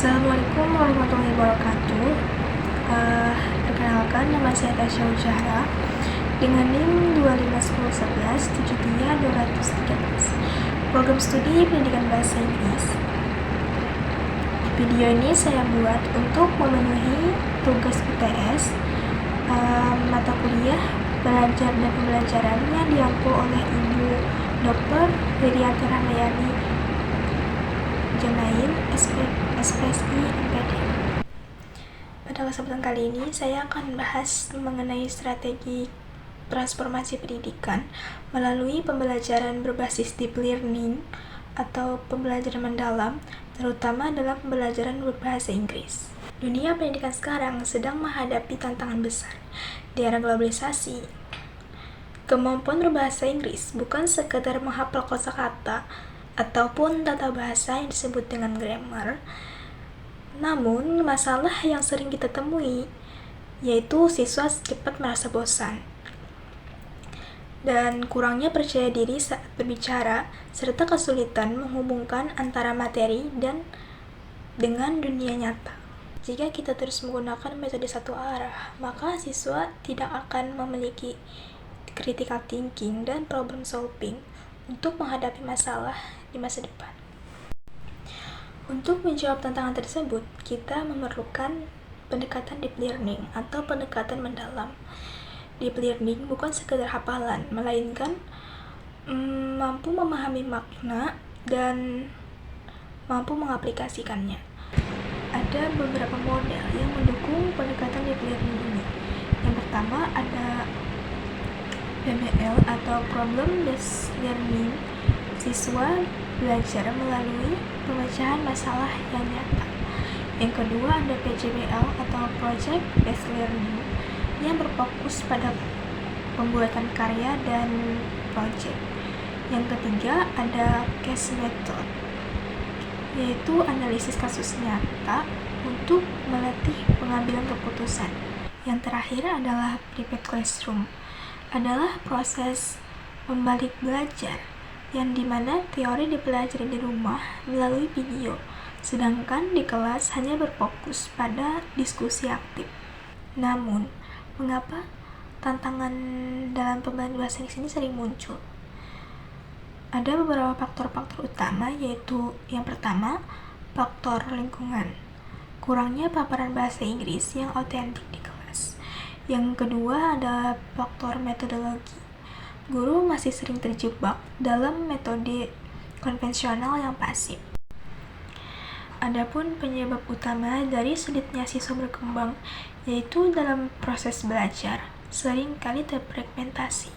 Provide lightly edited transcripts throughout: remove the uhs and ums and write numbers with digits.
Assalamualaikum warahmatullahi wabarakatuh. Perkenalkan, nama saya Tasya Ujahra dengan NIM 251173213, program studi pendidikan bahasa Inggris. Video ini saya buat untuk memenuhi tugas UTS mata kuliah belajar dan pembelajaran yang diampu oleh Ibu Dr. Riryati Rahmayani Jamain, SPSI MPD. Pada kesempatan kali ini, saya akan membahas mengenai strategi transformasi pendidikan melalui pembelajaran berbasis deep learning atau pembelajaran mendalam, terutama dalam pembelajaran berbahasa Inggris. Dunia pendidikan sekarang sedang menghadapi tantangan besar di era globalisasi. Kemampuan berbahasa Inggris bukan sekedar menghafal kosakata ataupun tata bahasa yang disebut dengan grammar. Namun, masalah yang sering kita temui yaitu siswa cepat merasa bosan dan kurangnya percaya diri saat berbicara, serta kesulitan menghubungkan antara materi dan dengan dunia nyata. Jika kita terus menggunakan metode satu arah, maka siswa tidak akan memiliki critical thinking dan problem solving untuk menghadapi masalah di masa depan. Untuk menjawab tantangan tersebut, kita memerlukan pendekatan deep learning atau pendekatan mendalam. Deep learning bukan sekedar hafalan, melainkan mampu memahami makna dan mampu mengaplikasikannya. Ada beberapa model yang mendukung pendekatan deep learning ini. Yang pertama ada PBL atau Problem Based Learning. Siswa belajar melalui pemecahan masalah yang nyata. Yang kedua ada PJBL atau Project Based Learning yang berfokus pada pembuatan karya dan project. Yang ketiga ada Case Method, yaitu analisis kasus nyata untuk melatih pengambilan keputusan. Yang terakhir adalah Flipped Classroom, adalah proses membalik belajar yang dimana teori dipelajari di rumah melalui video, sedangkan di kelas hanya berfokus pada diskusi aktif. Namun, mengapa tantangan dalam pembelajaran bahasa Inggris ini sering muncul? Ada beberapa faktor-faktor utama, yaitu yang pertama, faktor lingkungan. Kurangnya paparan bahasa Inggris yang otentik di kelas. Yang kedua ada faktor metodologi. Guru masih sering terjebak dalam metode konvensional yang pasif. Adapun penyebab utama dari sulitnya siswa berkembang yaitu dalam proses belajar sering kali terfragmentasi.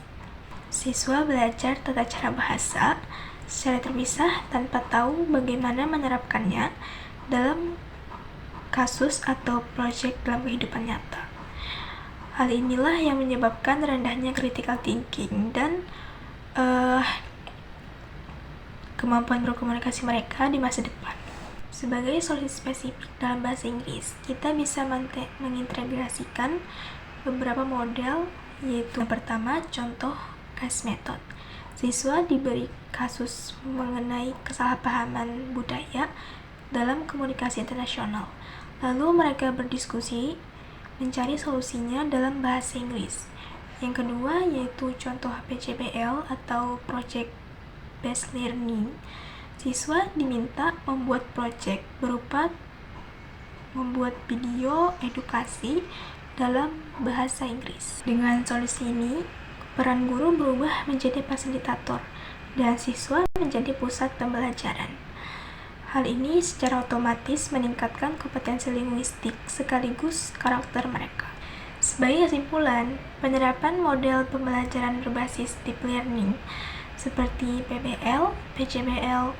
Siswa belajar tata cara bahasa secara terpisah tanpa tahu bagaimana menerapkannya dalam kasus atau proyek dalam kehidupan nyata. Hal inilah yang menyebabkan rendahnya critical thinking dan kemampuan berkomunikasi mereka di masa depan. Sebagai solusi spesifik dalam bahasa Inggris, kita bisa mengintegrasikan beberapa model, yaitu yang pertama, contoh case method. Siswa diberi kasus mengenai kesalahpahaman budaya dalam komunikasi internasional. Lalu mereka berdiskusi mencari solusinya dalam bahasa Inggris. Yang kedua yaitu contoh PJBL atau Project Based Learning. Siswa diminta membuat project berupa membuat video edukasi dalam bahasa Inggris. Dengan solusi ini, peran guru berubah menjadi fasilitator dan siswa menjadi pusat pembelajaran. Hal ini secara otomatis meningkatkan kompetensi linguistik sekaligus karakter mereka. Sebagai kesimpulan, penerapan model pembelajaran berbasis deep learning seperti PBL, PJBL,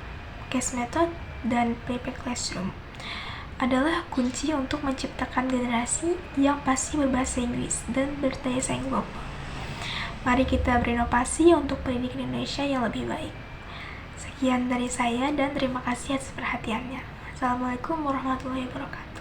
Case Method, dan Flipped Classroom adalah kunci untuk menciptakan generasi yang pasti berbahasa Inggris dan berdaya saing global. Mari kita berinovasi untuk pendidikan Indonesia yang lebih baik. Sekian dari saya dan terima kasih atas perhatiannya. Assalamualaikum warahmatullahi wabarakatuh.